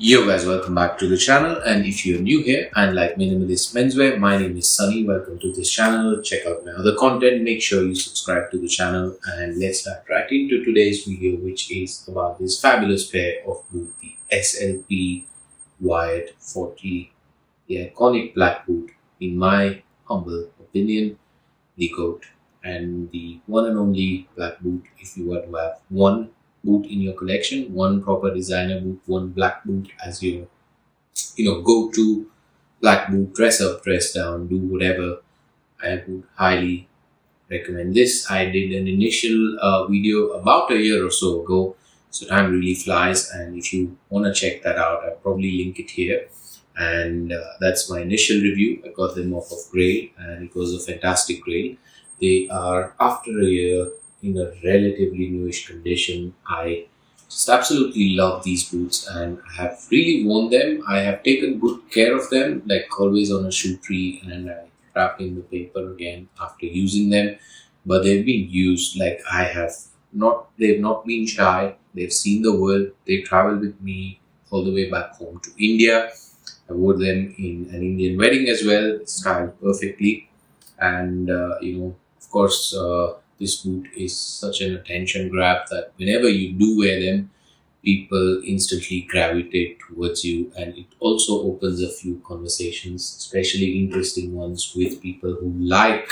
Yo guys, welcome back to the channel, and if you're new here and like minimalist menswear, my name is Sunny. Welcome to this channel. Check out my other content. Make sure you subscribe to the channel, and let's dive right into today's video, which is about this fabulous pair of boot, the SLP Wyatt 40, the iconic black boot, in my humble opinion, the GOAT and the one and only black boot. If you were to have one boot in your collection, one proper designer boot, one black boot as your go to black boot, dress up, dress down, do whatever, I would highly recommend this. I did an initial video about a year or so ago, so time really flies, and if you want to check that out, I'll probably link it here. And that's my initial review. I got them off of Grail, and it was a fantastic Grail. They are, after a year, in a relatively newish condition. I just absolutely love these boots, and I have really worn them. I have taken good care of them, like always on a shoe tree, and I wrap in the paper again after using them. But they've been used like I have not. They've not been shy. They've seen the world. They traveled with me all the way back home to India. I wore them in an Indian wedding as well, styled perfectly, and of course. This boot is such an attention grab that whenever you do wear them, people instantly gravitate towards you, and it also opens a few conversations, especially interesting ones with people who like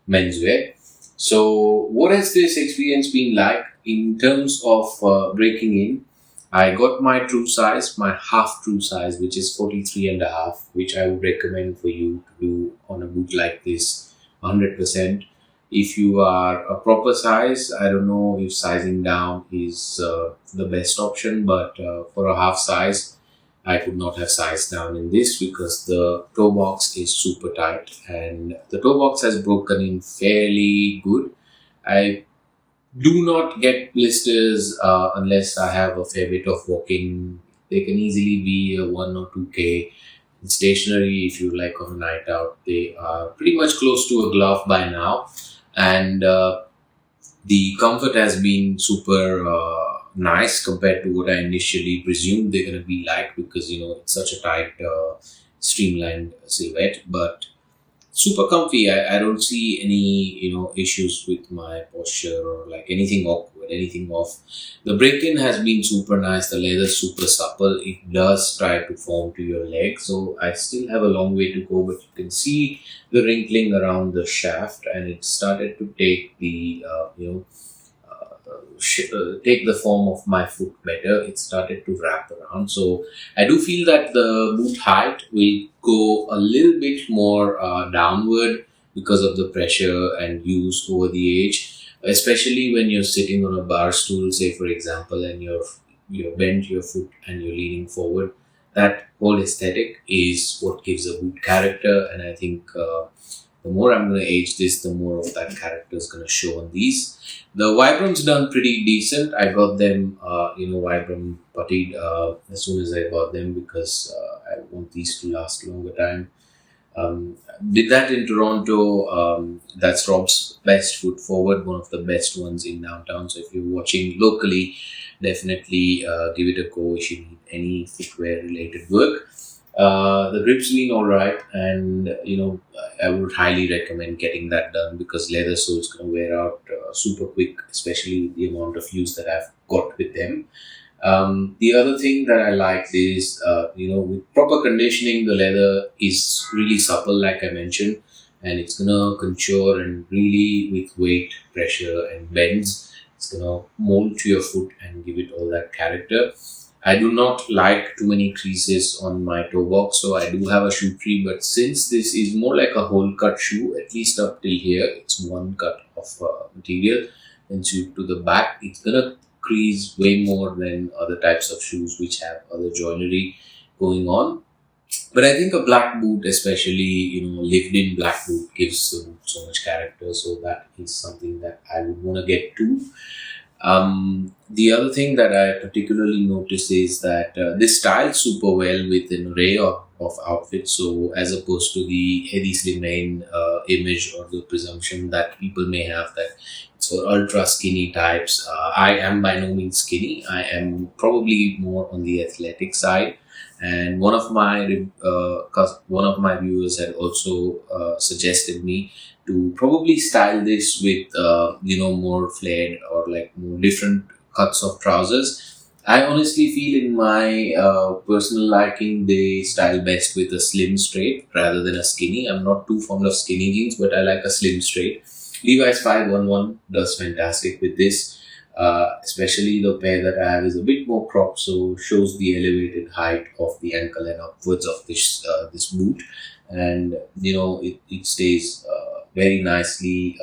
menswear. So what has this experience been like in terms of breaking in? I got my true size, my half true size, which is 43.5, which I would recommend for you to do on a boot like this 100%. If you are a proper size, I don't know if sizing down is the best option, but for a half size, I could not have sized down in this because the toe box is super tight, and the toe box has broken in fairly good. I do not get blisters unless I have a fair bit of walking. They can easily be a 1 or 2K. Stationary, if you like on a night out, they are pretty much close to a glove by now. And the comfort has been super nice compared to what I initially presumed they're going to be like, because it's such a tight streamlined silhouette, but super comfy. I don't see any issues with my posture or like anything awkward, anything off. The break-in has been super nice. The leather super supple. It does try to form to your leg, so I still have a long way to go, but you can see the wrinkling around the shaft, and it started to take the take the form of my foot better. It started to wrap around, so I do feel that the boot height will go a little bit more downward because of the pressure and use over the age, especially when you're sitting on a bar stool, say for example, and you're bent your foot and you're leaning forward. That whole aesthetic is what gives a boot character, and I think the more I'm going to age this, the more of that character is going to show on these. The Vibram's done pretty decent. I got them, Vibram puttied as soon as I got them because I want these to last a longer time. Did that in Toronto. That's Rob's best foot forward, one of the best ones in downtown. So if you're watching locally, definitely give it a go if you need any footwear related work. The grip's been alright, and I would highly recommend getting that done because leather sole's going to wear out super quick, especially with the amount of use that I've got with them. The other thing that I like is, with proper conditioning, the leather is really supple, like I mentioned, and it's going to contour, and really with weight, pressure, and bends, it's going to mold to your foot and give it all that character. I do not like too many creases on my toe box, so I do have a shoe tree, but since this is more like a whole cut shoe, at least up till here, it's one cut of material, and so to the back, it's going to crease way more than other types of shoes which have other joinery going on. But I think a black boot, especially lived in black boot, gives the boot so much character, so that is something that I would want to get to. The other thing that I particularly notice is that this styles super well with an array of outfits. So as opposed to the Eddie Slimane image or the presumption that people may have that it's for ultra skinny types, I am by no means skinny. I am probably more on the athletic side. And one of my viewers had also suggested me to probably style this with more flared or like more different cuts of trousers. I honestly feel in my personal liking, they style best with a slim straight rather than a skinny. I'm not too fond of skinny jeans, but I like a slim straight. Levi's 511 does fantastic with this. Especially the pair that I have is a bit more cropped, so shows the elevated height of the ankle and upwards of this boot, and it stays very nicely,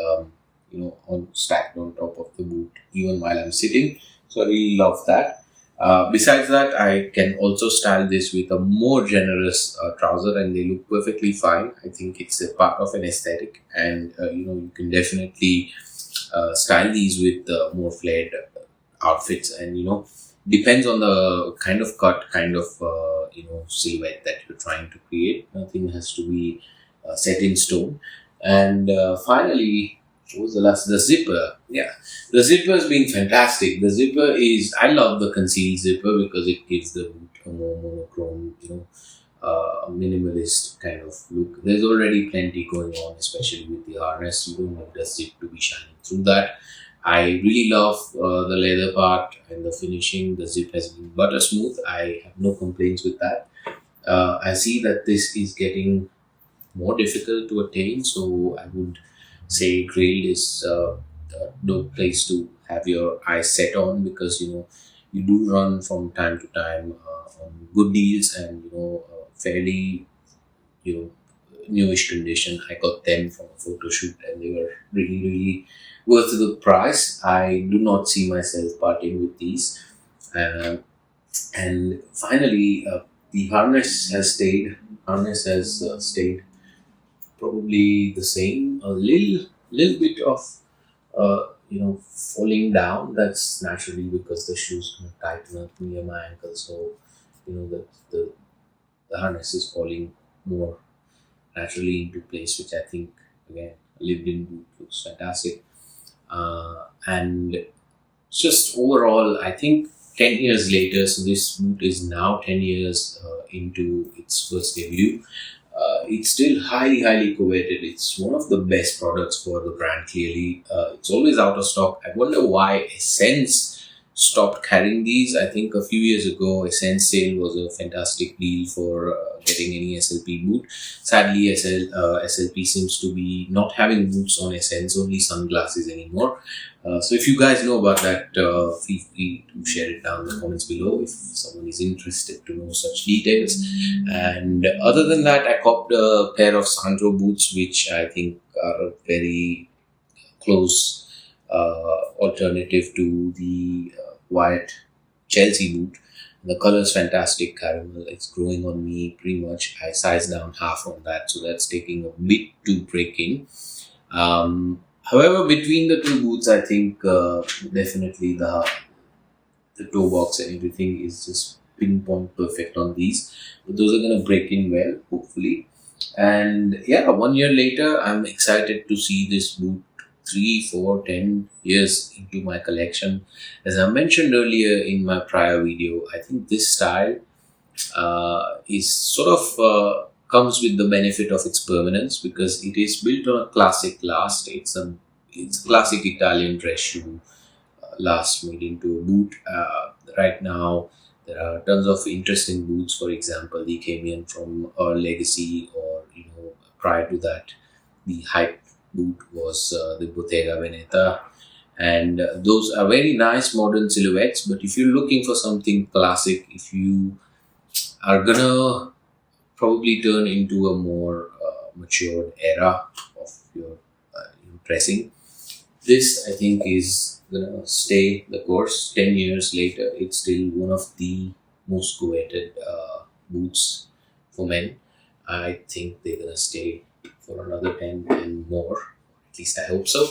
on stacked on top of the boot even while I'm sitting. So I really love that. Besides that, I can also style this with a more generous trouser, and they look perfectly fine. I think it's a part of an aesthetic, and you can definitely style these with more flared outfits, and depends on the kind of cut, kind of silhouette that you're trying to create. Nothing has to be set in stone. And finally, what was the last? The zipper. Yeah, the zipper has been fantastic. The zipper is, I love the concealed zipper because it gives the boot a more monochrome, minimalist kind of look. There's already plenty going on, especially with the harness. You don't need the zip to be shining through that. I really love the leather part and the finishing. The zip has been butter smooth. I have no complaints with that. I see that this is getting more difficult to attain, so I would say grilled is no place to have your eyes set on, because you do run from time to time on good deals, and fairly you know newish condition. I got them from a photo shoot, and they were really, really worth the price. I do not see myself parting with these. Um, and finally, the harness has stayed probably the same. A little bit of falling down. That's naturally because the shoes kind of tighten up near my ankle, so the harness is falling more naturally into place, which I think, again, a lived-in boot looks fantastic. And just overall, I think 10 years later, so this boot is now 10 years into its first debut. It's still highly, highly coveted. It's one of the best products for the brand, clearly. It's always out of stock. I wonder why Essence stopped carrying these. I think a few years ago, Essence sale was a fantastic deal for getting any SLP boot. Sadly, SLP seems to be not having boots on Essence, only sunglasses anymore. So if you guys know about that, feel free to share it down in the comments below if someone is interested to know such details. And other than that, I copped a pair of Sandro boots, which I think are a very close alternative to the Wyatt Chelsea boot. The color is fantastic, caramel. It's growing on me pretty much. I sized down half on that, so that's taking a bit to break in. However, between the two boots, I think definitely the toe box and everything is just pinpoint perfect on these. But those are going to break in well, hopefully. And yeah, 1 year later, I'm excited to see this boot 3, 4, 10 years into my collection. As I mentioned earlier in my prior video, I think this style is sort of comes with the benefit of its permanence, because it is built on a classic last. It's a classic Italian dress shoe last made into a boot. Right now, there are tons of interesting boots. For example, the Cayman from our Legacy, or prior to that, the hype boot was the Bottega Veneta, and those are very nice modern silhouettes. But if you're looking for something classic, if you are gonna probably turn into a more matured era of your dressing, this I think is gonna stay the course. 10 years later, it's still one of the most coveted boots for men. I think they're gonna stay for another 10 and more. At least I hope so.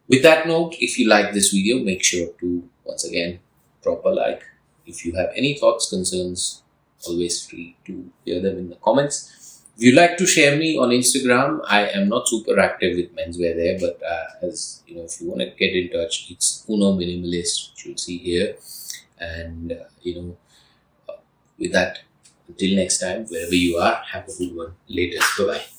With that note, if you like this video, make sure to once again drop a like. If you have any thoughts, concerns, always free to hear them in the comments. If you'd like to share me on Instagram, I am not super active with menswear there, but as if you want to get in touch, it's Uno Minimalist, which you'll see here. And with that, Until next time, wherever you are, have a good one. Later. Bye bye.